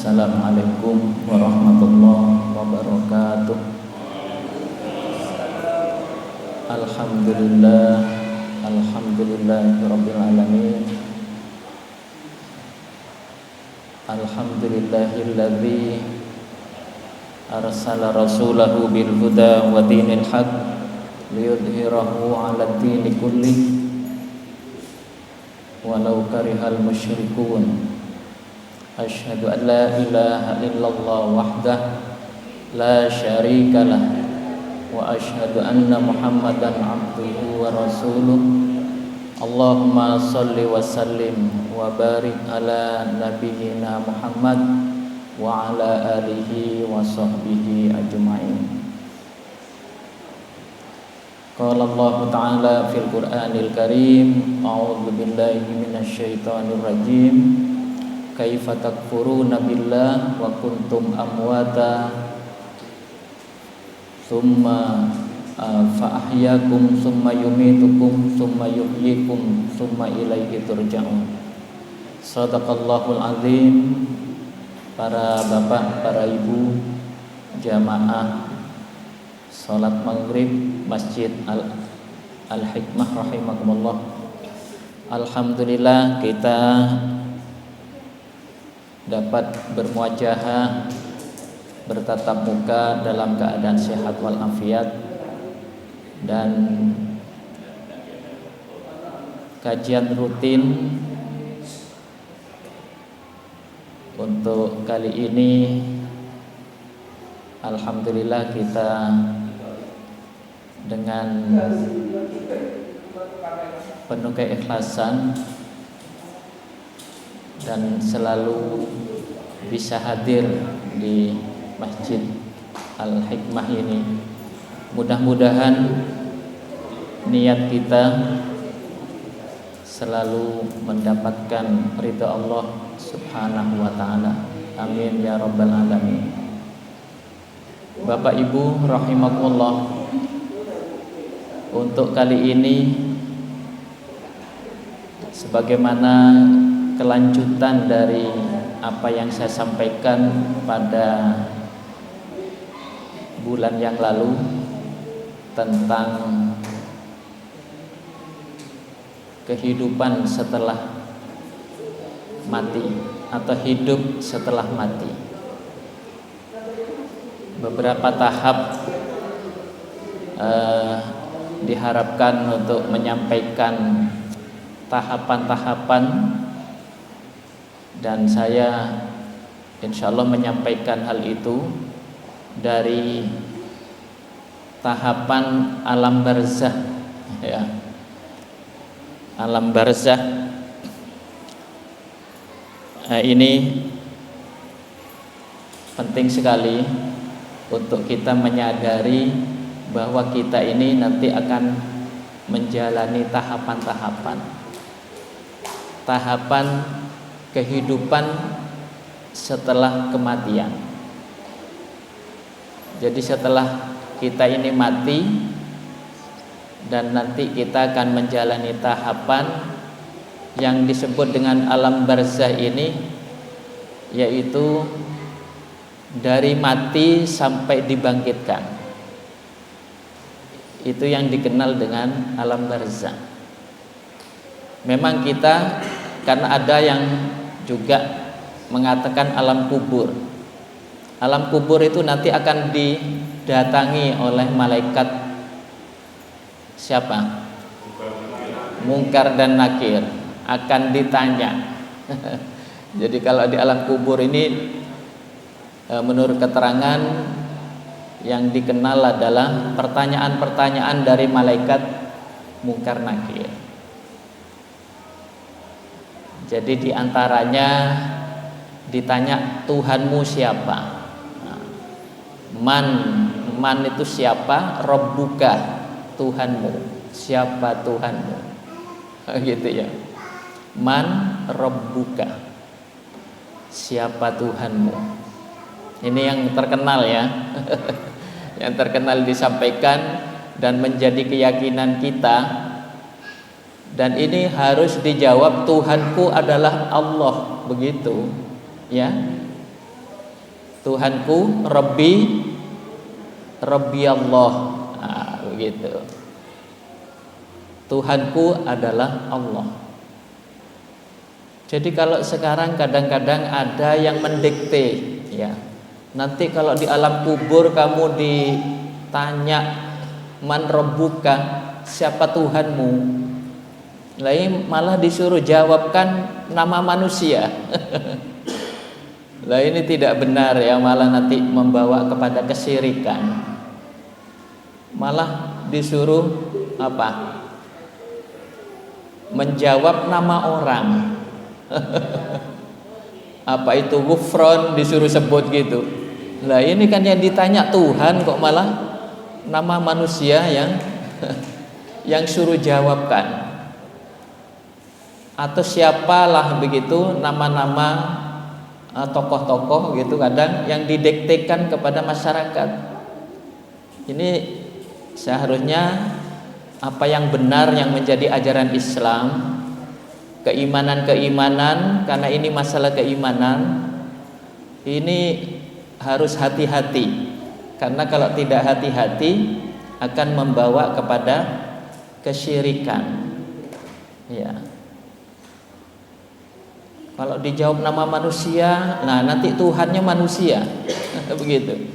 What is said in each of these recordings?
Assalamualaikum warahmatullahi wabarakatuh. Alhamdulillahirabbil alamin. Alhamdulillahilladzi arsala rasulahu bil huda wa dinil haq liyudhhirahu 'alad dini kullih walau karihal musyrikun. Asyhadu an la ilaha illallah wahdah la syarikalah wa asyhadu anna Muhammadan abduhu wa rasuluh. Allahumma shalli wa sallim wa barik ala nabiyyina Muhammad wa ala alihi wa sahbihi ajma'in. Qala Allah Ta'ala fil Qur'anil Karim, a'udzu billahi minasy syaithanir rajim. Kaifa takfuruna billah wa kuntum amwata thumma fa'ahyakum thumma yumitukum thumma yuhyikum thumma ilaihi turja'un. Shadaqallahul azim. Para bapak, para ibu, jamaah salat maghrib Masjid Al-Hikmah rahimakumullah. Alhamdulillah kita dapat bermuajahah, bertatap muka dalam keadaan sehat walafiat, dan kajian rutin untuk kali ini alhamdulillah kita dengan penuh keikhlasan dan selalu bisa hadir di Masjid Al-Hikmah ini. Mudah-mudahan niat kita selalu mendapatkan ridha Allah Subhanahu wa ta'ala. Amin ya rabbal alamin. Bapak Ibu rahimakumullah, untuk kali ini sebagaimana kelanjutan dari apa yang saya sampaikan pada bulan yang lalu tentang kehidupan setelah mati atau hidup setelah mati. Beberapa tahap diharapkan untuk menyampaikan tahapan-tahapan, dan saya insyaallah menyampaikan hal itu dari tahapan alam barzah, ya. Alam barzah ini penting sekali untuk kita menyadari bahwa kita ini nanti akan menjalani tahapan-tahapan kehidupan setelah kematian. Jadi setelah kita ini mati dan nanti kita akan menjalani tahapan yang disebut dengan alam barzah ini, yaitu dari mati sampai dibangkitkan. Itu yang dikenal dengan alam barzah. Memang kita, karena ada yang juga mengatakan alam kubur. Alam kubur itu nanti akan didatangi oleh malaikat siapa? Mungkar dan Nakir, akan ditanya. Jadi kalau di alam kubur ini menurut keterangan yang dikenal adalah pertanyaan-pertanyaan dari malaikat Mungkar Nakir. Jadi diantaranya ditanya, Tuhanmu siapa? Man itu siapa? Rabbuka, Tuhanmu. Siapa Tuhanmu? Gitu ya. Man Rabbuka, siapa Tuhanmu? Ini yang terkenal ya. Yang terkenal disampaikan dan menjadi keyakinan kita. Dan ini harus dijawab, Tuhanku adalah Allah, begitu ya. Tuhanku Rabbi Allah. Nah, begitu. Tuhanku adalah Allah. Jadi kalau sekarang kadang-kadang ada yang mendikte, ya. Nanti kalau di alam kubur kamu ditanya man rabbuka, siapa Tuhanmu? Lain malah disuruh jawabkan nama manusia. Lah ini tidak benar ya, malah nanti membawa kepada kesyirikan. Malah disuruh apa? Menjawab nama orang. Apa itu Ghufron disuruh sebut gitu. Lah ini kan yang ditanya Tuhan kok malah nama manusia yang suruh jawabkan. Atau siapalah begitu nama-nama tokoh-tokoh gitu kadang yang didiktekan kepada masyarakat. Ini seharusnya apa yang benar yang menjadi ajaran Islam, keimanan-keimanan, karena ini masalah keimanan, ini harus hati-hati. Karena kalau tidak hati-hati akan membawa kepada kesyirikan. Ya. Kalau dijawab nama manusia, nah nanti Tuhannya manusia. Begitu.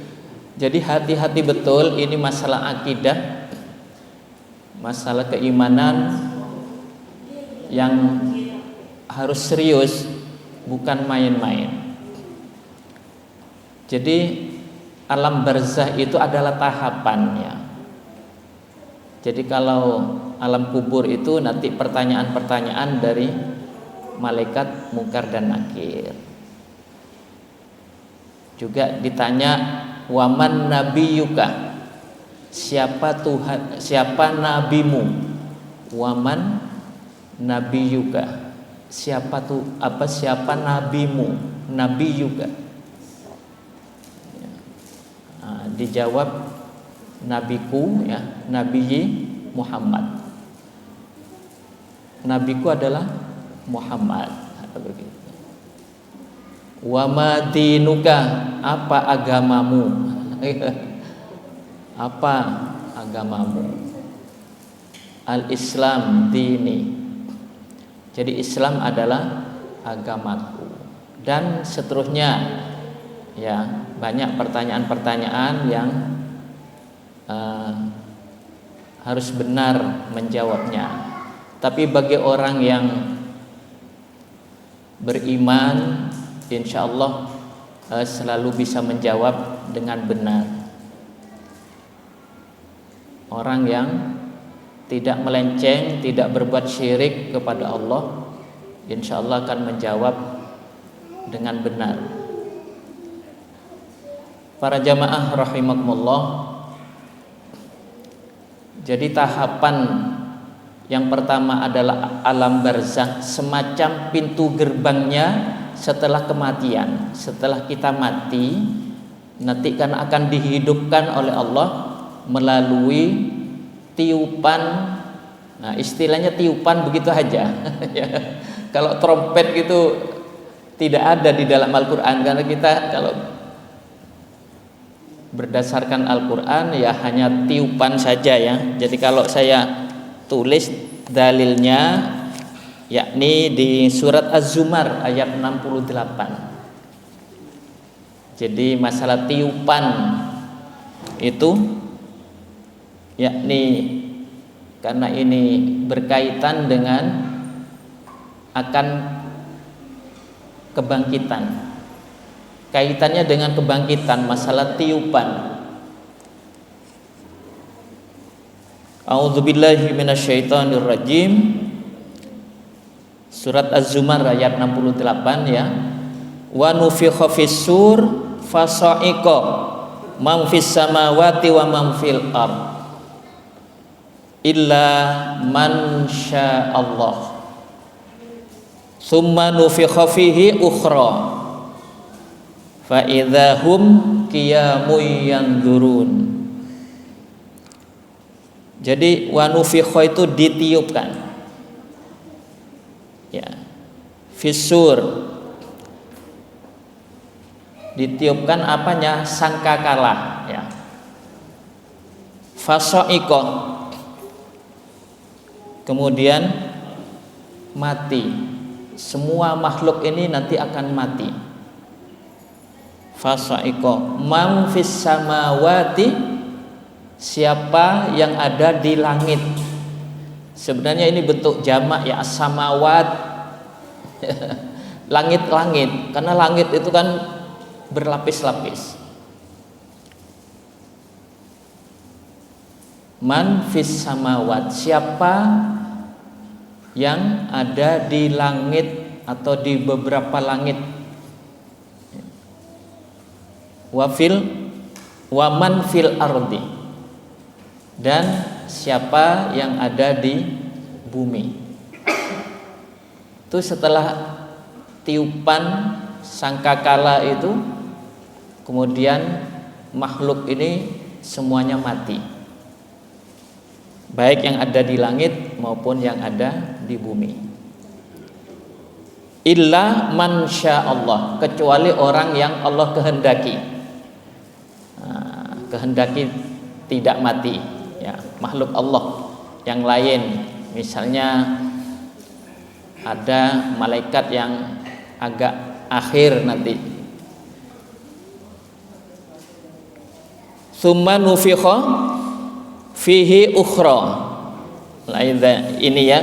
Jadi hati-hati betul, ini masalah akidah, masalah keimanan yang harus serius, bukan main-main. Jadi alam barzah itu adalah tahapannya. Jadi kalau alam kubur itu nanti pertanyaan-pertanyaan dari malaikat Munkar dan Nakir. Juga ditanya waman nabiyuka, siapa Tuhan, siapa nabimu? Waman nabiyuka, siapa nabimu? Nabiyuka. Nah, dijawab nabiku ya, Nabi Muhammad. Nabiku adalah Muhammad. Begitu. Wa ma dinuka, apa agamamu? Apa agamamu? Al-Islam dini. Jadi Islam adalah agamaku. Dan seterusnya. Ya, banyak pertanyaan-pertanyaan yang harus benar menjawabnya. Tapi bagi orang yang beriman, insya Allah selalu bisa menjawab dengan benar. Orang yang tidak melenceng, tidak berbuat syirik kepada Allah, insya Allah akan menjawab dengan benar. Para jamaah rahimakumullah, jadi tahapan yang pertama adalah alam barzakh, semacam pintu gerbangnya setelah kematian. Setelah kita mati, nanti kan akan dihidupkan oleh Allah melalui tiupan. Nah, istilahnya tiupan begitu aja. Kalau trompet gitu tidak ada di dalam Al-Quran, karena kita kalau berdasarkan Al-Quran ya hanya tiupan saja ya. Jadi kalau saya tulis dalilnya yakni di surat Az-Zumar ayat 68. Jadi masalah tiupan itu yakni karena ini berkaitan dengan akan kebangkitan. Kaitannya dengan kebangkitan, masalah tiupan. A'udzubillahi minasyaitonirrajim. Surat Az-Zumar ayat 68 ya. Wa nufikha fis-sur fasa'iqa man fis samawati wa man fil ard illa man sya'allah. Tsumma nufikha fihi ukhra fa idzahum qiyamun yanzurun. Jadi wa nufikha itu ditiupkan. Ya. Fisur. ditiupkan apanya? Sangkakala, ya. Fasoiko, kemudian mati. Semua makhluk ini nanti akan mati. Fasoiko, man fis samawati, siapa yang ada di langit. Sebenarnya ini bentuk jamak ya, as-samawat. Langit-langit, karena langit itu kan berlapis-lapis. Man fis samawat, siapa yang ada di langit atau di beberapa langit. Wa man fil ardi, dan siapa yang ada di bumi. Itu setelah tiupan sangkakala itu, kemudian makhluk ini semuanya mati, baik yang ada di langit maupun yang ada di bumi. Illa man sya'allah, kecuali orang yang Allah kehendaki. Kehendaki tidak mati, ya, makhluk Allah yang lain. Misalnya ada malaikat yang agak akhir nanti. Tsumma nufikha fihi ukhra. Ini ya.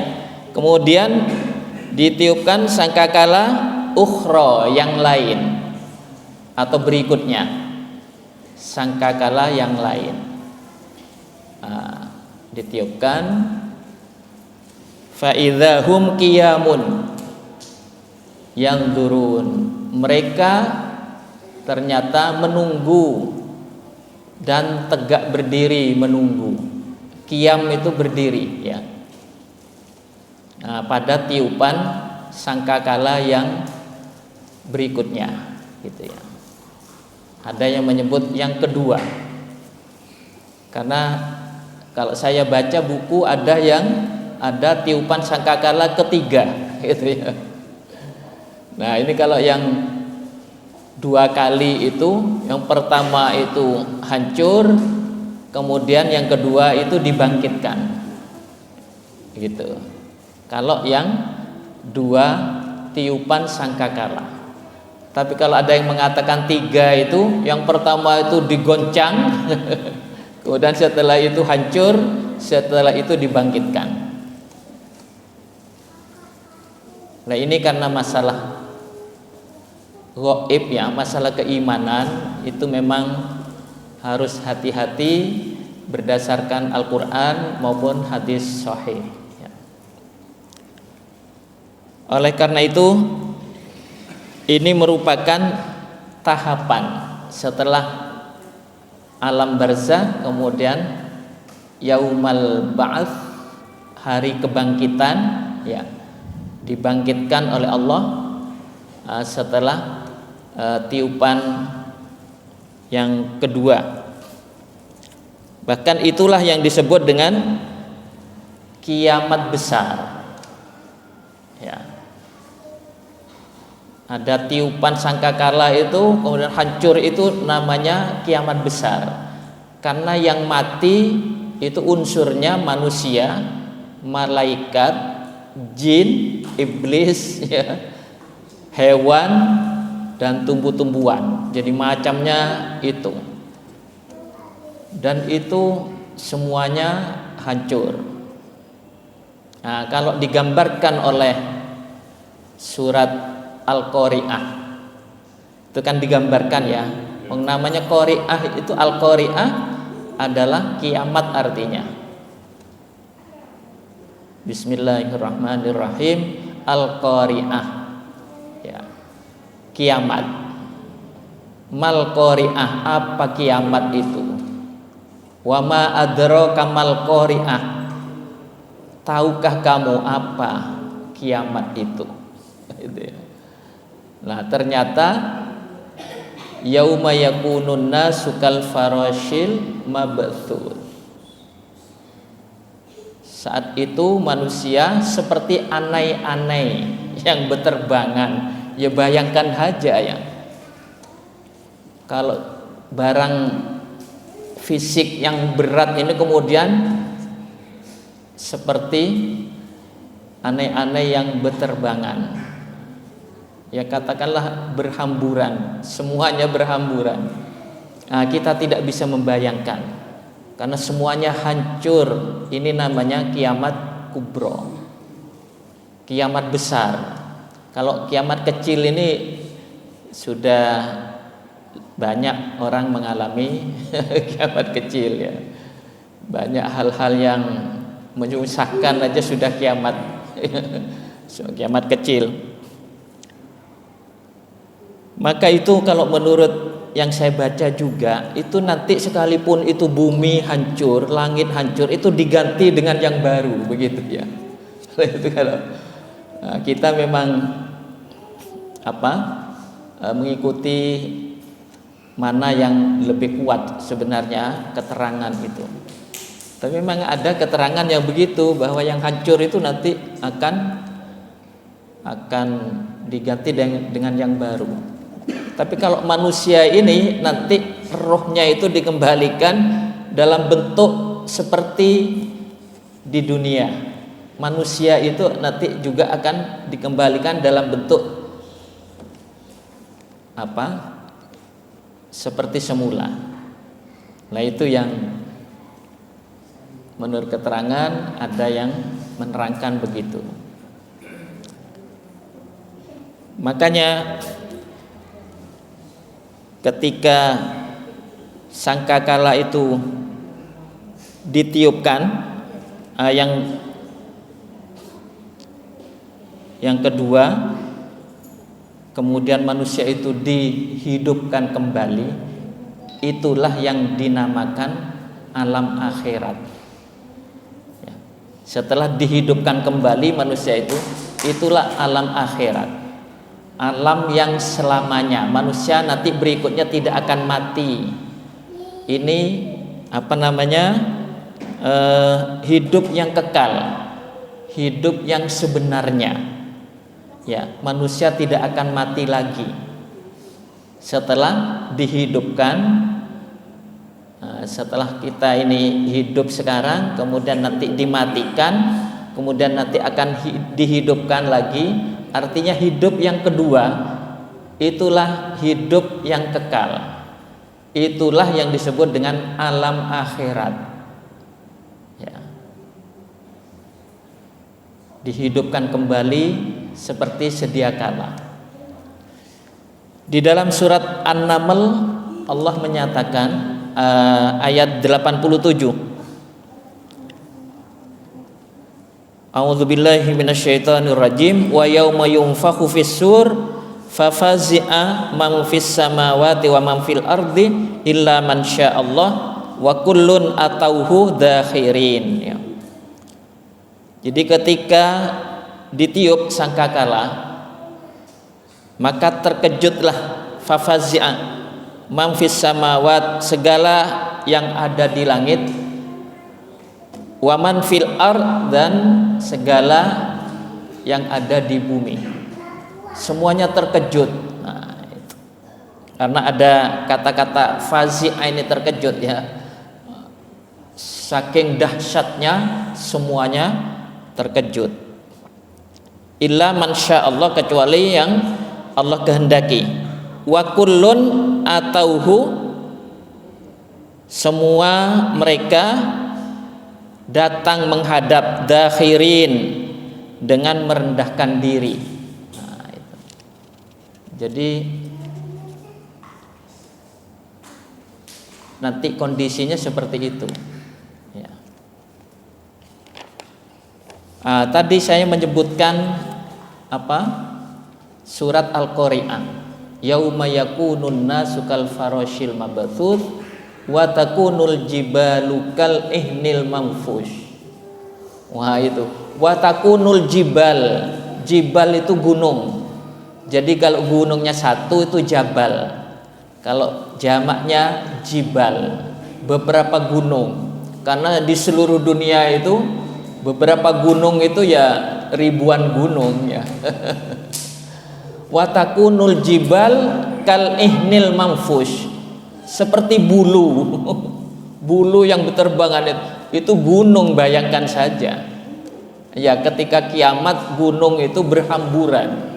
Kemudian ditiupkan sangkakala ukhra, yang lain atau berikutnya. Sangkakala yang lain ditiupkan, fa idzahum qiyamun yang turun, mereka ternyata menunggu dan tegak berdiri menunggu. Qiyam itu berdiri, ya. Pada tiupan sangkakala yang berikutnya, gitu ya. Ada yang menyebut yang kedua, karena kalau saya baca buku ada yang ada tiupan sangkakala ketiga, gitu ya. Nah ini kalau yang dua kali itu, yang pertama itu hancur, kemudian yang kedua itu dibangkitkan, gitu. Kalau yang dua tiupan sangkakala. Tapi kalau ada yang mengatakan tiga itu, yang pertama itu digoncang, kemudian setelah itu hancur, setelah itu dibangkitkan. Nah ini karena masalah gaib, ya, masalah keimanan itu memang harus hati-hati berdasarkan Al-Quran maupun hadis sahih, ya. Oleh karena itu ini merupakan tahapan setelah alam barzakh, kemudian yaumal ba'ats, hari kebangkitan, ya, dibangkitkan oleh Allah setelah tiupan yang kedua. Bahkan itulah yang disebut dengan kiamat besar, ya. Ada tiupan sangkakala itu kemudian hancur, itu namanya kiamat besar. Karena yang mati itu unsurnya manusia, malaikat, jin, iblis, ya, hewan, dan tumbuh-tumbuhan. Jadi macamnya itu. Dan itu semuanya hancur. Nah, kalau digambarkan oleh surat Al-Qari'ah, itu kan digambarkan, ya. Namanya Qari'ah itu, Al-Qari'ah adalah kiamat artinya. Bismillahirrahmanirrahim. Al-Qari'ah, ya, kiamat. Mal Qari'ah, apa kiamat itu? Wa ma adraka mal Qari'ah, tahukah kamu apa kiamat itu? Nah ternyata yauma yakunun nasu kal farashil mabthur, saat itu manusia seperti anai-anai yang berterbangan. Ya bayangkan saja, ya, Kalau barang fisik yang berat ini kemudian seperti aneh-aneh yang berterbangan, ya katakanlah berhamburan, semuanya berhamburan. Nah, kita tidak bisa membayangkan karena semuanya hancur. Ini namanya kiamat kubro, kiamat besar. Kalau kiamat kecil ini sudah banyak orang mengalami kiamat kecil ya. Banyak hal-hal yang menyusahkan aja sudah kiamat. Kiamat kecil. Maka itu kalau menurut yang saya baca juga, itu nanti sekalipun itu bumi hancur, langit hancur, itu diganti dengan yang baru, begitu ya. Itu kalau kita memang mengikuti mana yang lebih kuat sebenarnya keterangan itu. Tapi memang ada keterangan yang begitu, bahwa yang hancur itu nanti akan diganti dengan yang baru. Tapi kalau manusia ini nanti rohnya itu dikembalikan dalam bentuk seperti di dunia. Manusia itu nanti juga akan dikembalikan dalam bentuk seperti semula. Nah, itu yang menurut keterangan ada yang menerangkan begitu. Makanya ketika sangkakala itu ditiupkan, yang kedua, kemudian manusia itu dihidupkan kembali, itulah yang dinamakan alam akhirat. Ya. Setelah dihidupkan kembali manusia itu, itulah alam akhirat, alam yang selamanya. Manusia nanti berikutnya tidak akan mati. Ini hidup yang kekal, hidup yang sebenarnya. Ya, manusia tidak akan mati lagi setelah dihidupkan. Setelah kita ini hidup sekarang, kemudian nanti dimatikan, kemudian nanti akan dihidupkan lagi. Artinya hidup yang kedua itulah hidup yang kekal. Itulah yang disebut dengan alam akhirat. Ya. Dihidupkan kembali seperti sedia kala. Di dalam surat An-Naml Allah menyatakan ayat 87, A'udzubillahi minasyaitonirrajim, wa yauma yunfakhu fis-sur fafazi'a man fis samawati wa man fil ardi illa man sya'allah wa kullun atauhu dakhirin. Ya. Jadi ketika ditiup sangkakala, maka terkejutlah, fafazi'a man fis samawat, segala yang ada di langit, wa man fil ard, dan segala yang ada di bumi, semuanya terkejut. Nah, itu. Karena ada kata-kata fazi'a ini, terkejut ya, saking dahsyatnya semuanya terkejut. Illa man sya'allah, kecuali yang Allah kehendaki. Wa kullun atauhu, semua mereka datang menghadap, dakhirin, dengan merendahkan diri. Nah, itu. Jadi nanti kondisinya seperti itu. Ya. Tadi saya menyebutkan surat Al-Qari'ah, yauma yakunun nasu kal farashil mabathuth wa takunul jibalu kal ihnil manfush. Wah, itu wa takunul jibal, jibal itu gunung. Jadi kalau gunungnya satu itu jabal, kalau jamaknya jibal, beberapa gunung. Karena di seluruh dunia itu beberapa gunung itu ya ribuan gunung ya. Wa takunul jibal kal ihnil manfush, seperti bulu. Bulu yang berterbangan itu gunung, bayangkan saja. Ya, ketika kiamat gunung itu berhamburan.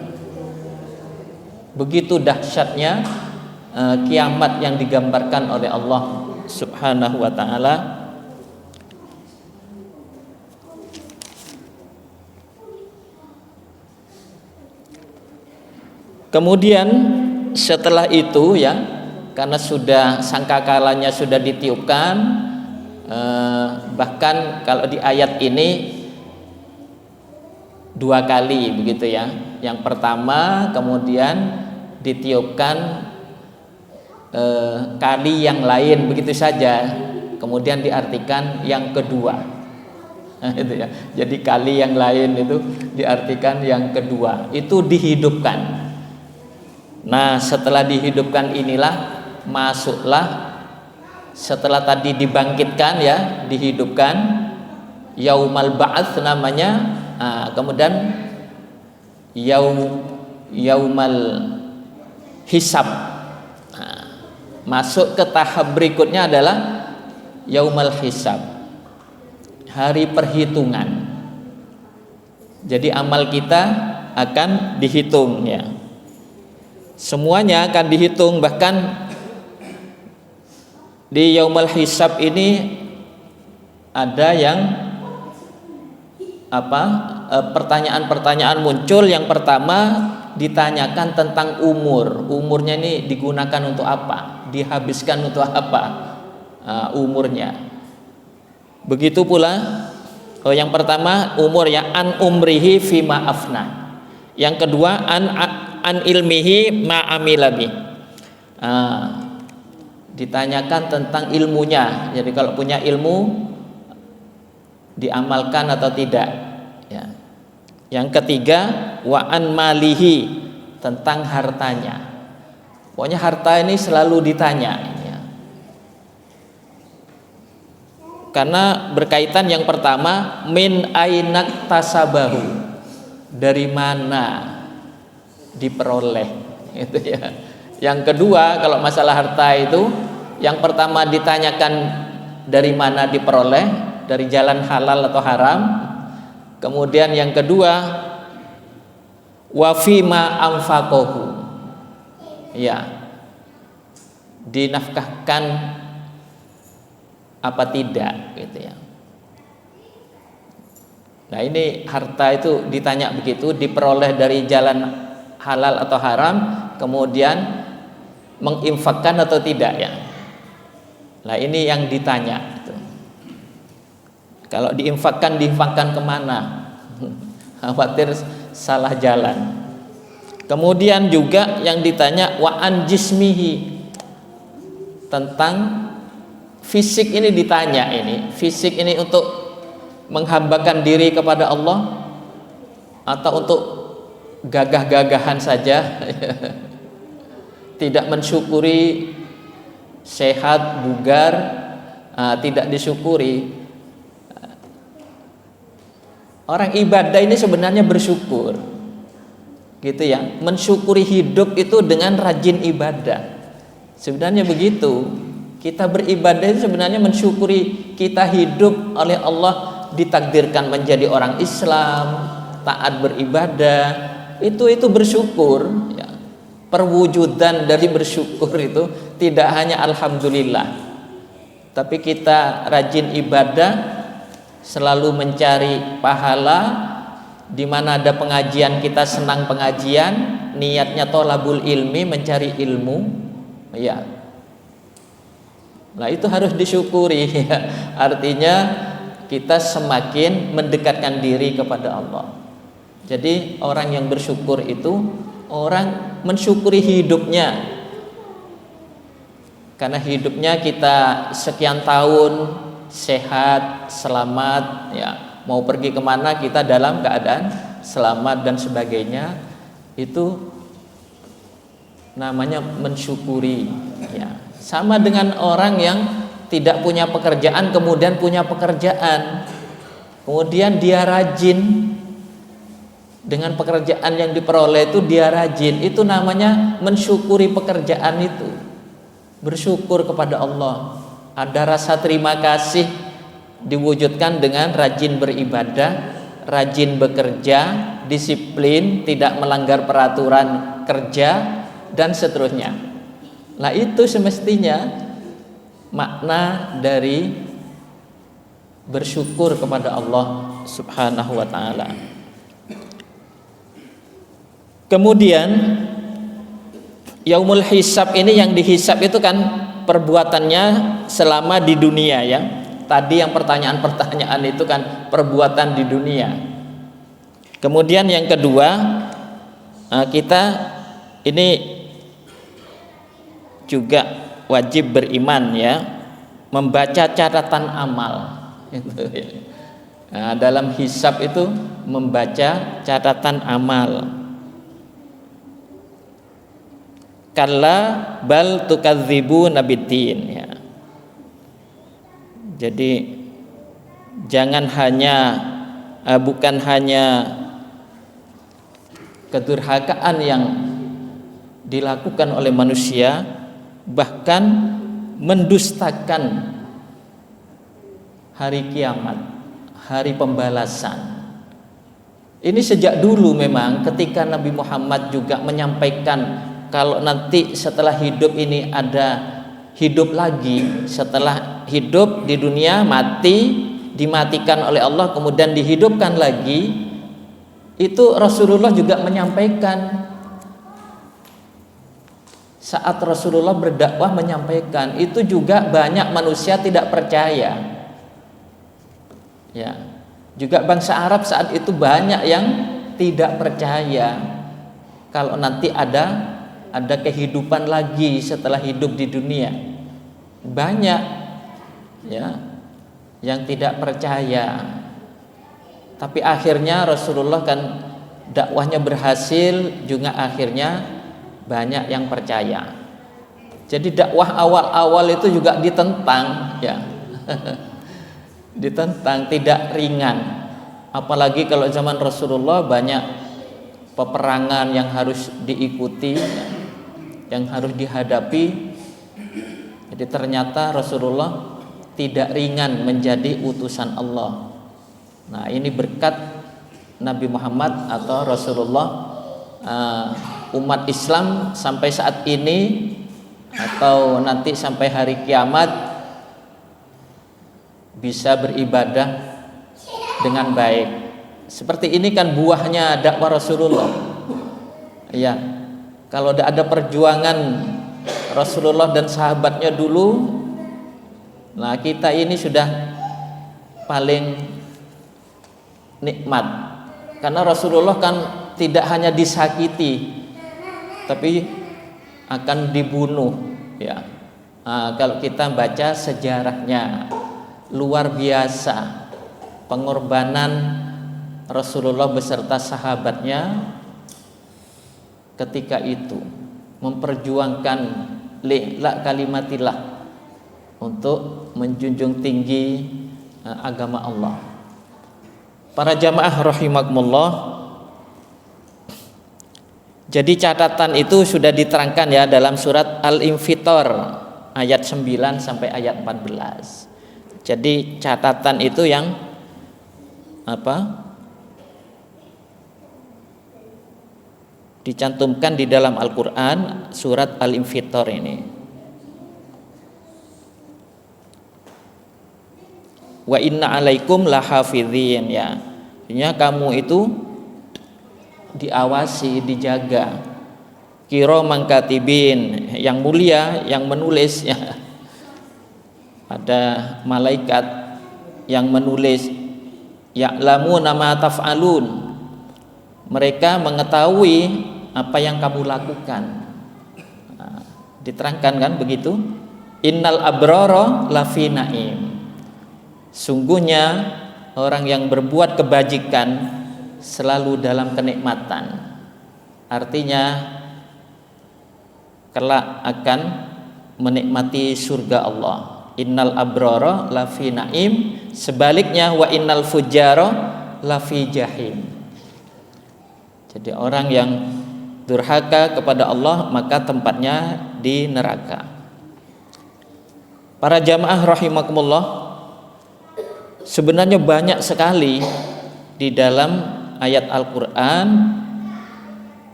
Begitu dahsyatnya kiamat yang digambarkan oleh Allah Subhanahu wa taala. Kemudian setelah itu ya, karena sudah sangkakalanya sudah ditiupkan, bahkan kalau di ayat ini 2 kali begitu ya. Yang pertama kemudian ditiupkan kali yang lain begitu saja, kemudian diartikan yang kedua. Itu ya. Jadi kali yang lain itu diartikan yang kedua, itu dihidupkan. Nah, setelah dihidupkan inilah masuklah, setelah tadi dibangkitkan ya, dihidupkan, yaumal ba'ats namanya. Kemudian yaumal hisab. Masuk ke tahap berikutnya adalah yaumal hisab, hari perhitungan. Jadi amal kita akan dihitung ya. Semuanya akan dihitung, bahkan di yaumul hisab ini ada yang pertanyaan-pertanyaan muncul. Yang pertama ditanyakan tentang umurnya ini digunakan untuk apa, dihabiskan untuk apa umurnya. Begitu pula yang pertama umur ya, an umrihi fima afna. Yang kedua an ilmihi ma amila bi. Ditanyakan tentang ilmunya. Jadi kalau punya ilmu diamalkan atau tidak ya. Yang ketiga wa an malihi, tentang hartanya. Pokoknya harta ini selalu ditanya ya. Karena berkaitan yang pertama min ainak tasabahu, dari mana diperoleh itu ya. Yang kedua kalau masalah harta itu, yang pertama ditanyakan dari mana diperoleh, dari jalan halal atau haram. Kemudian yang kedua wa fima anfaqahu, ya, dinafkahkan apa tidak gitu ya. Nah, ini harta itu ditanya begitu, diperoleh dari jalan halal atau haram, kemudian menginfakkan atau tidak ya. Nah, ini yang ditanya gitu. Kalau diinfakkan kemana? Khawatir salah jalan. Kemudian juga yang ditanya wa an jismihi, tentang fisik ini ditanya. Ini fisik ini untuk menghambakan diri kepada Allah atau untuk gagah-gagahan saja. Tidak mensyukuri sehat, bugar, tidak disyukuri. Orang ibadah ini sebenarnya bersyukur gitu ya, mensyukuri hidup itu dengan rajin ibadah. Sebenarnya begitu, kita beribadah itu sebenarnya mensyukuri kita hidup oleh Allah, ditakdirkan menjadi orang Islam, taat beribadah, itu bersyukur ya. Perwujudan dari bersyukur itu tidak hanya alhamdulillah, tapi kita rajin ibadah, selalu mencari pahala. Di mana ada pengajian kita senang pengajian, niatnya tholabul ilmi, mencari ilmu ya. Nah, itu harus disyukuri ya. Artinya kita semakin mendekatkan diri kepada Allah. Jadi orang yang bersyukur itu orang mensyukuri hidupnya, karena hidupnya kita sekian tahun sehat, selamat ya, mau pergi kemana kita dalam keadaan selamat dan sebagainya. Itu namanya mensyukuri ya. Sama dengan orang yang tidak punya pekerjaan kemudian punya pekerjaan, kemudian dia rajin dengan pekerjaan yang diperoleh itu, dia rajin, itu namanya mensyukuri pekerjaan itu. bersyukur kepada Allah. Ada rasa terima kasih diwujudkan dengan rajin beribadah, rajin bekerja, disiplin, tidak melanggar peraturan kerja, dan seterusnya. Nah, itu semestinya makna dari bersyukur kepada Allah Subhanahu wa ta'ala. Kemudian yaumul hisab ini, yang dihisab itu kan perbuatannya selama di dunia ya. Tadi yang pertanyaan-pertanyaan itu kan perbuatan di dunia. Kemudian yang kedua, kita ini juga wajib beriman ya, membaca catatan amal. Nah, dalam hisab itu membaca catatan amal. Kalla bal tukadzibuna biddin ya. Jadi jangan hanya bukan hanya kedurhakaan yang dilakukan oleh manusia, bahkan mendustakan hari kiamat, hari pembalasan. Ini sejak dulu memang ketika Nabi Muhammad juga menyampaikan kalau nanti setelah hidup ini ada hidup lagi, setelah hidup di dunia mati, dimatikan oleh Allah kemudian dihidupkan lagi. Itu Rasulullah juga menyampaikan. Saat Rasulullah berdakwah menyampaikan, itu juga banyak manusia tidak percaya. Ya, juga bangsa Arab saat itu banyak yang tidak percaya kalau nanti ada kehidupan lagi setelah hidup di dunia. Banyak ya yang tidak percaya. Tapi akhirnya Rasulullah kan dakwahnya berhasil, juga akhirnya banyak yang percaya. Jadi dakwah awal-awal itu juga ditentang ya. Ditentang, tidak ringan. Apalagi kalau zaman Rasulullah banyak peperangan yang harus diikuti, yang harus dihadapi. Jadi ternyata Rasulullah tidak ringan menjadi utusan Allah. Nah, ini berkat Nabi Muhammad atau Rasulullah, umat Islam sampai saat ini atau nanti sampai hari kiamat bisa beribadah dengan baik. Seperti ini kan buahnya dakwah Rasulullah. Ya, kalau ada perjuangan Rasulullah dan sahabatnya dulu, nah kita ini sudah paling nikmat. Karena Rasulullah kan tidak hanya disakiti, tapi akan dibunuh. Ya, kalau kita baca sejarahnya luar biasa pengorbanan Rasulullah beserta sahabatnya ketika itu memperjuangkan li'la kalimatillah, untuk menjunjung tinggi agama Allah. Para jamaah rahimakumullah, jadi catatan itu sudah diterangkan ya dalam surat Al-Infitor ayat 9 sampai ayat 14. Jadi catatan itu yang dicantumkan di dalam Al-Quran surat Al-Infitor ini. Wa inna alaikum lahafidhin ya. Artinya kamu itu diawasi, dijaga. Kiraman katibin, yang mulia, yang menulis ya. Ada malaikat yang menulis, ya'lamuna ma taf'alun. Mereka mengetahui apa yang kamu lakukan. Nah, diterangkan kan begitu? Innal abrara lafi naim. Sungguhnya orang yang berbuat kebajikan selalu dalam kenikmatan. Artinya kelak akan menikmati surga Allah. Innal abrara lafi naim. Sebaliknya wa innal fujjara lafi jahim. Jadi orang yang durhaka kepada Allah maka tempatnya di neraka. Para jamaah rahimakumullah, sebenarnya banyak sekali di dalam ayat Al-Quran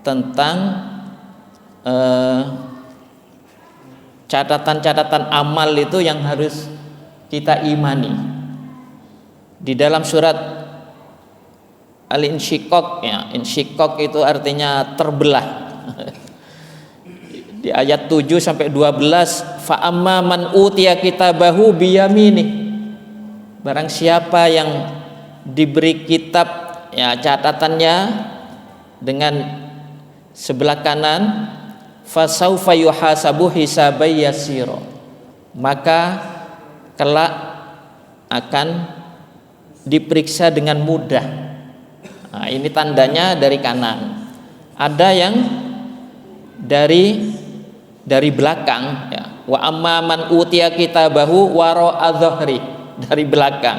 tentang catatan-catatan amal itu yang harus kita imani. Di dalam surat Al-Insyiqaq, ya, Insyiqaq itu artinya terbelah. Di ayat 7 sampai 12, fa amma man utiya kitabahu biyamini. Barang siapa yang diberi kitab, ya, catatannya dengan sebelah kanan, fasaufa yuhasabu hisabai yasiro, maka kelak akan diperiksa dengan mudah. Nah, ini tandanya dari kanan. Ada yang dari belakang, ya. Wa amma man utiya kitabahu wara'a dhahri, dari belakang.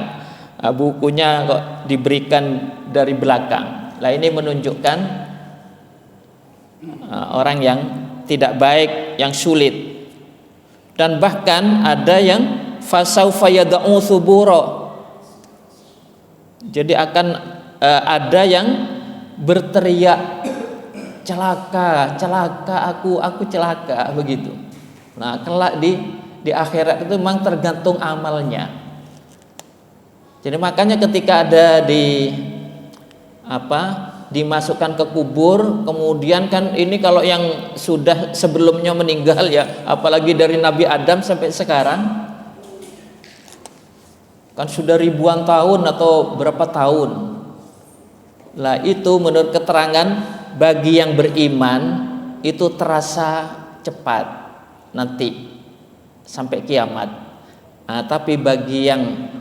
Nah, bukunya kok diberikan dari belakang. Nah, ini menunjukkan orang yang tidak baik, yang sulit. Dan bahkan ada yang fasaufa yad'u thubura. Jadi akan ada yang berteriak, celaka, celaka aku celaka, begitu. Nah, kelak di akhirat itu memang tergantung amalnya. Jadi makanya ketika ada dimasukkan ke kubur, kemudian kan ini kalau yang sudah sebelumnya meninggal, ya, apalagi dari Nabi Adam sampai sekarang kan sudah ribuan tahun atau berapa tahun. Lah itu menurut keterangan bagi yang beriman itu terasa cepat nanti sampai kiamat. Nah, tapi bagi yang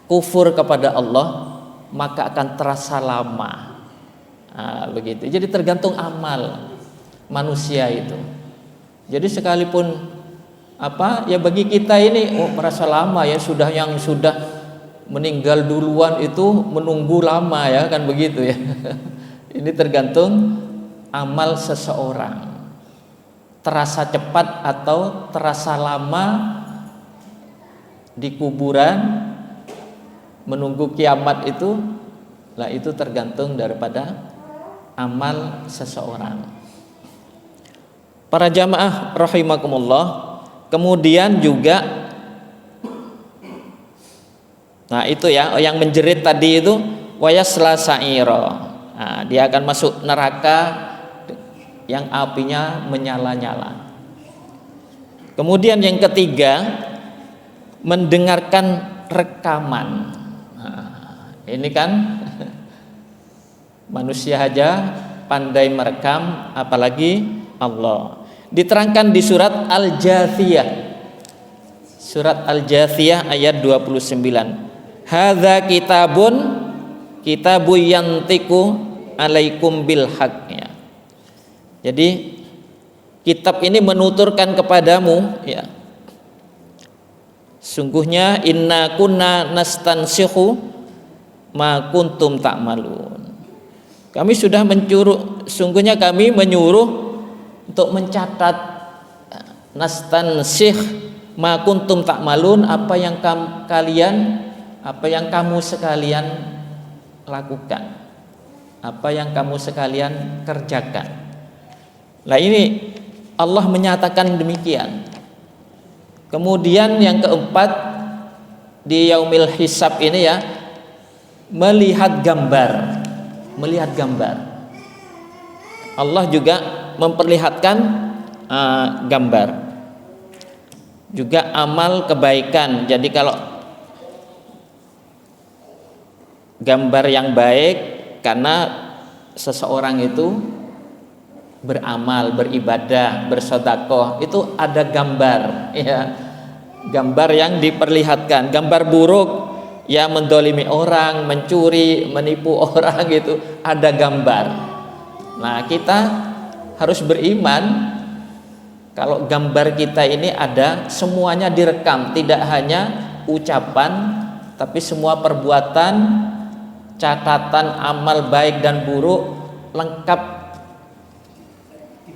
kufur kepada Allah maka akan terasa lama. Nah, begitu. Jadi tergantung amal manusia itu. Jadi sekalipun ya bagi kita ini merasa lama, ya, yang sudah meninggal duluan itu menunggu lama, ya kan, begitu ya. Ini tergantung amal seseorang. Terasa cepat atau terasa lama di kuburan menunggu kiamat itu, lah itu tergantung daripada amal seseorang. Para jamaah rahimakumullah, kemudian juga itu ya, yang menjerit tadi itu wayasla sa'ira. Nah, dia akan masuk neraka yang apinya menyala-nyala. Kemudian yang ketiga, mendengarkan rekaman. Nah, ini kan manusia aja pandai merekam, apalagi Allah. Diterangkan di surat Al-Jathiyah. Surat Al-Jathiyah ayat 29. Hadza kitabu yantiku alaikum bil haqq, ya. Jadi kitab ini menuturkan kepadamu, ya. Sungguhnya inna kunna nastansikhu ma kuntum ta'malun. Kami sudah sungguhnya kami menyuruh untuk mencatat, nastansikh ma kuntum ta'malun, apa yang kamu sekalian lakukan, apa yang kamu sekalian kerjakan. Nah, ini Allah menyatakan demikian. Kemudian yang keempat, di yaumil hisab ini, ya, melihat gambar. Allah juga memperlihatkan gambar. Juga amal kebaikan. Jadi kalau gambar yang baik, karena seseorang itu beramal, beribadah, bersedekah, itu ada gambar, ya. Gambar yang diperlihatkan. Gambar buruk, ya, mendolimi orang, mencuri, menipu orang, gitu, ada gambar. Nah, kita harus beriman kalau gambar kita ini ada, semuanya direkam, tidak hanya ucapan, tapi semua perbuatan, catatan amal baik dan buruk lengkap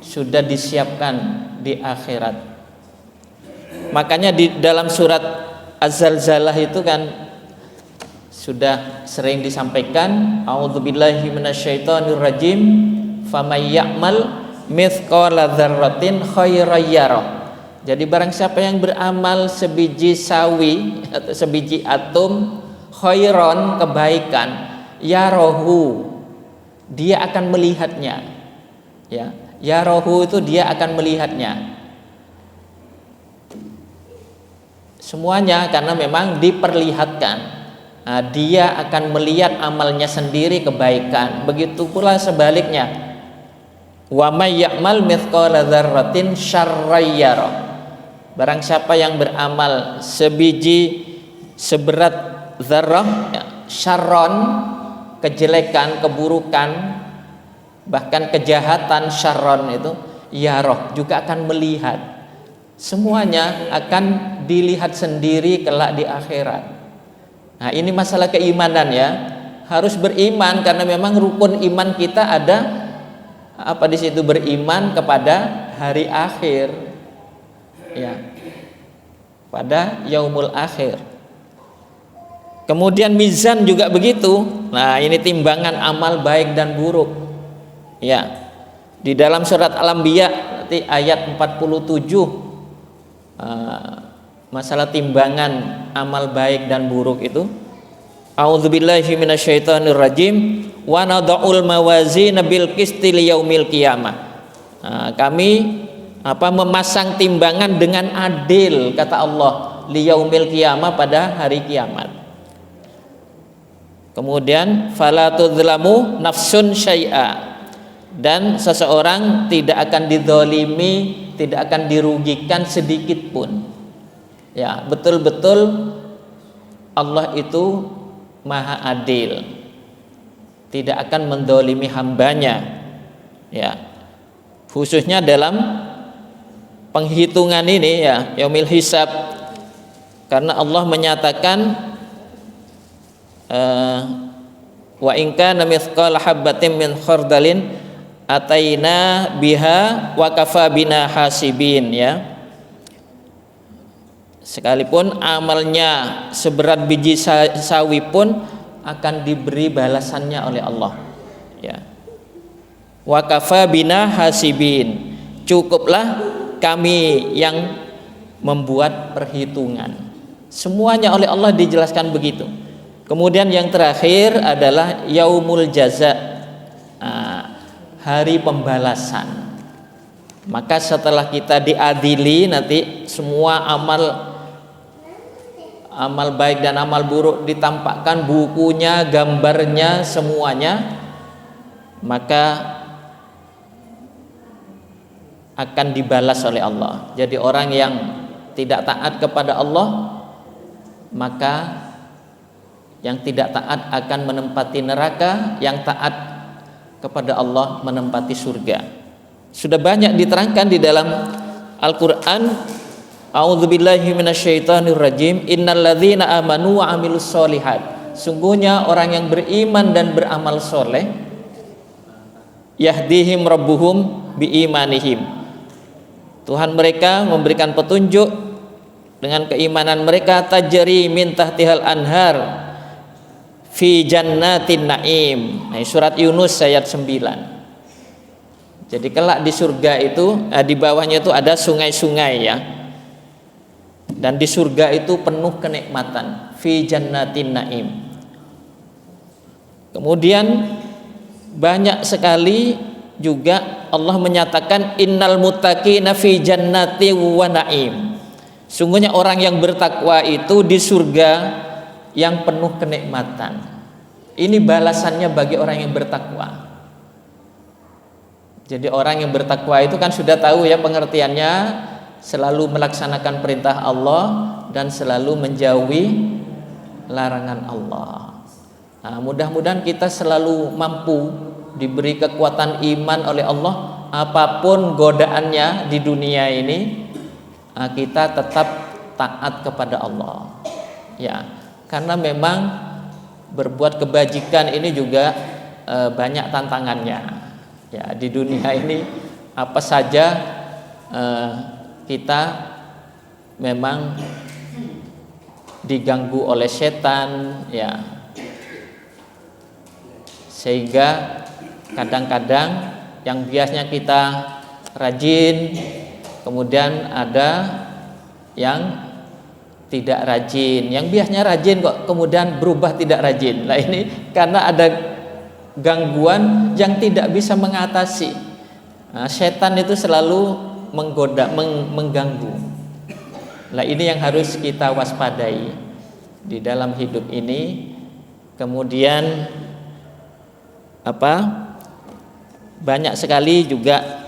sudah disiapkan di akhirat. Makanya di dalam surat Az-Zalzalah itu kan sudah sering disampaikan, a'udzubillahi minasyaitonir rajim, famay ya'mal mithqala dzarratin khairan yarah. Jadi barang siapa yang beramal sebiji sawi atau sebiji atom khairon, kebaikan, yarahu, dia akan melihatnya. Ya, yarahu itu dia akan melihatnya. Semuanya karena memang diperlihatkan. Nah, dia akan melihat amalnya sendiri kebaikan. Begitu pula sebaliknya. Wa may ya'mal mithqala dzarratin syarran yarah. Barang siapa yang beramal seberat zarrah, ya, syarron, kejelekan, keburukan, bahkan kejahatan, syarron itu yarah, juga akan melihat. Semuanya akan dilihat sendiri kelak di akhirat. Nah, ini masalah keimanan ya. Harus beriman karena memang rukun iman kita ada apa di situ, beriman kepada hari akhir. Ya. Pada yaumul akhir. Kemudian mizan juga begitu. Nah, ini timbangan amal baik dan buruk. Ya. Di dalam surat Al-Anbiya nanti ayat 47 masalah timbangan amal baik dan buruk itu, a'udzubillahi minasyaitonir rajim, wa nada'ul mawazina bil qisti liyaumil qiyamah. Kami memasang timbangan dengan adil, kata Allah, liyaumil qiyamah, pada hari kiamat. Kemudian fala tudzlamu nafsun syai'a, dan seseorang tidak akan dizalimi, tidak akan dirugikan sedikit pun. Ya, betul-betul Allah itu maha adil, tidak akan menzalimi hambanya. Ya, khususnya dalam penghitungan ini ya, yaumil hisab, karena Allah menyatakan wa in kana mithqala habatin min khardalin ataina biha wa kafa bina hasibin, ya. Sekalipun amalnya seberat biji sawi pun akan diberi balasannya oleh Allah, ya. Wa kafa bina hasibin, cukuplah kami yang membuat perhitungan. Semuanya oleh Allah dijelaskan begitu. Kemudian yang terakhir adalah yaumul jaza, hari pembalasan. Maka setelah kita diadili, nanti semua amal baik dan amal buruk ditampakkan, bukunya, gambarnya, semuanya, maka akan dibalas oleh Allah. Jadi orang yang tidak taat kepada Allah, maka yang tidak taat akan menempati neraka, yang taat kepada Allah menempati surga. Sudah banyak diterangkan di dalam Al-Quran. A'udzubillahi minasyaitonir rajim, innalladzina amanu wa amilus solihat, sungguhnya orang yang beriman dan beramal soleh, yahdihim rabbuhum biimanihim, Tuhan mereka memberikan petunjuk dengan keimanan mereka, tajri min tahtihal anhar fi jannatin naim. Nah, surat Yunus ayat 9. Jadi kelak di surga itu, di bawahnya itu ada sungai-sungai, ya. Dan di surga itu penuh kenikmatan, fi jannatin naim. Kemudian banyak sekali juga Allah menyatakan innal muttaqina fi jannati wa naim. Sungguhnya orang yang bertakwa itu di surga yang penuh kenikmatan. Ini balasannya bagi orang yang bertakwa. Jadi orang yang bertakwa itu kan sudah tahu ya pengertiannya, selalu melaksanakan perintah Allah dan selalu menjauhi larangan Allah. Nah, mudah-mudahan kita selalu mampu diberi kekuatan iman oleh Allah, apapun godaannya di dunia ini, kita tetap taat kepada Allah. Ya, karena memang berbuat kebajikan ini juga banyak tantangannya. Ya, di dunia ini apa saja kita memang diganggu oleh setan, ya, sehingga kadang-kadang yang biasanya kita rajin, kemudian ada yang tidak rajin. Yang biasanya rajin kok kemudian berubah tidak rajin. Nah ini karena ada gangguan yang tidak bisa mengatasi. Nah, setan itu selalu menggoda, mengganggu. Nah ini yang harus kita waspadai di dalam hidup ini. Kemudian banyak sekali juga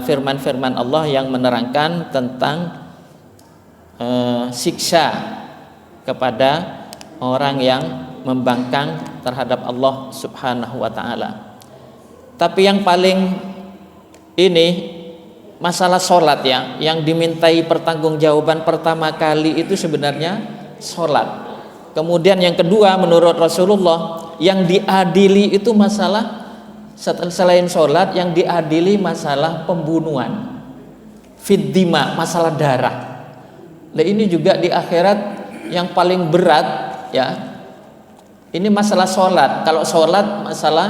firman-firman Allah yang menerangkan tentang siksa kepada orang yang membangkang terhadap Allah Subhanahu wa taala. Tapi yang paling ini masalah sholat, ya, yang dimintai pertanggungjawaban pertama kali itu sebenarnya sholat. Kemudian yang kedua menurut Rasulullah yang diadili itu masalah, selain sholat, yang diadili masalah pembunuhan, fiddima, masalah darah. Nah ini juga di akhirat yang paling berat, ya. Ini masalah sholat. Kalau sholat masalah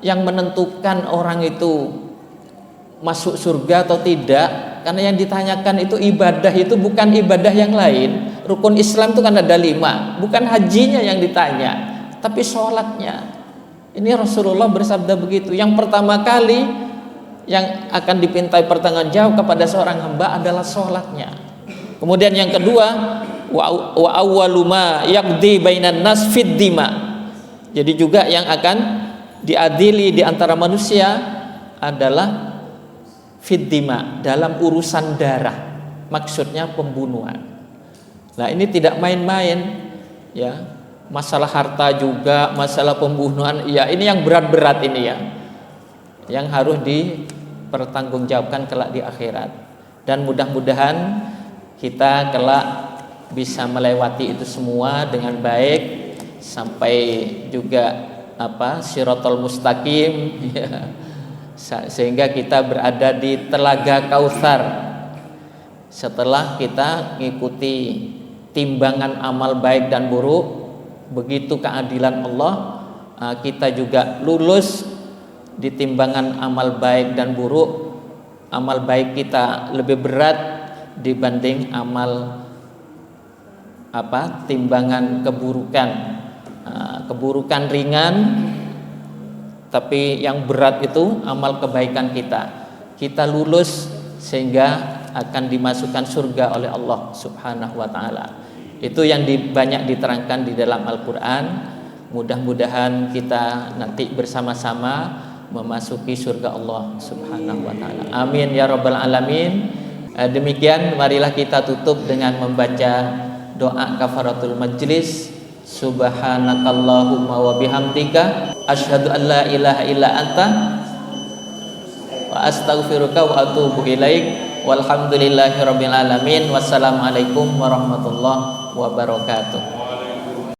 yang menentukan orang itu masuk surga atau tidak. Karena yang ditanyakan itu ibadah, itu bukan ibadah yang lain. Rukun Islam itu kan ada 5, bukan hajinya yang ditanya, tapi sholatnya. Ini Rasulullah bersabda begitu. Yang pertama kali yang akan dipintai pertanggungjawab kepada seorang hamba adalah sholatnya. Kemudian yang kedua, wa awwalu ma yaqdi bainan nas fid dima. Jadi juga yang akan diadili di antara manusia adalah fid dima, dalam urusan darah. Maksudnya pembunuhan. Nah, ini tidak main-main, ya. Masalah harta juga, masalah pembunuhan, ya ini yang berat-berat ini, ya. Yang harus dipertanggungjawabkan kelak di akhirat. Dan mudah-mudahan kita kelak bisa melewati itu semua dengan baik sampai juga Shiratal Mustaqim, ya, sehingga kita berada di Telaga Kautsar setelah kita mengikuti timbangan amal baik dan buruk. Begitu keadilan Allah, kita juga lulus di timbangan amal baik dan buruk. Amal baik kita lebih berat dibanding amal timbangan keburukan. Keburukan ringan, tapi yang berat itu amal kebaikan kita. Kita lulus sehingga akan dimasukkan surga oleh Allah Subhanahu wa taala. Itu yang banyak diterangkan di dalam Al-Qur'an. Mudah-mudahan kita nanti bersama-sama memasuki surga Allah Subhanahu wa taala. Amin ya rabbal alamin. Demikian marilah kita tutup dengan membaca doa kafaratul majlis. Subhanakallahumma wa bihamdika asyhadu an la ilaha illa anta wa astaghfiruka wa atubu ilaik. Walhamdulillahirabbil alamin. Wassalamualaikum warahmatullahi wabarakatuh.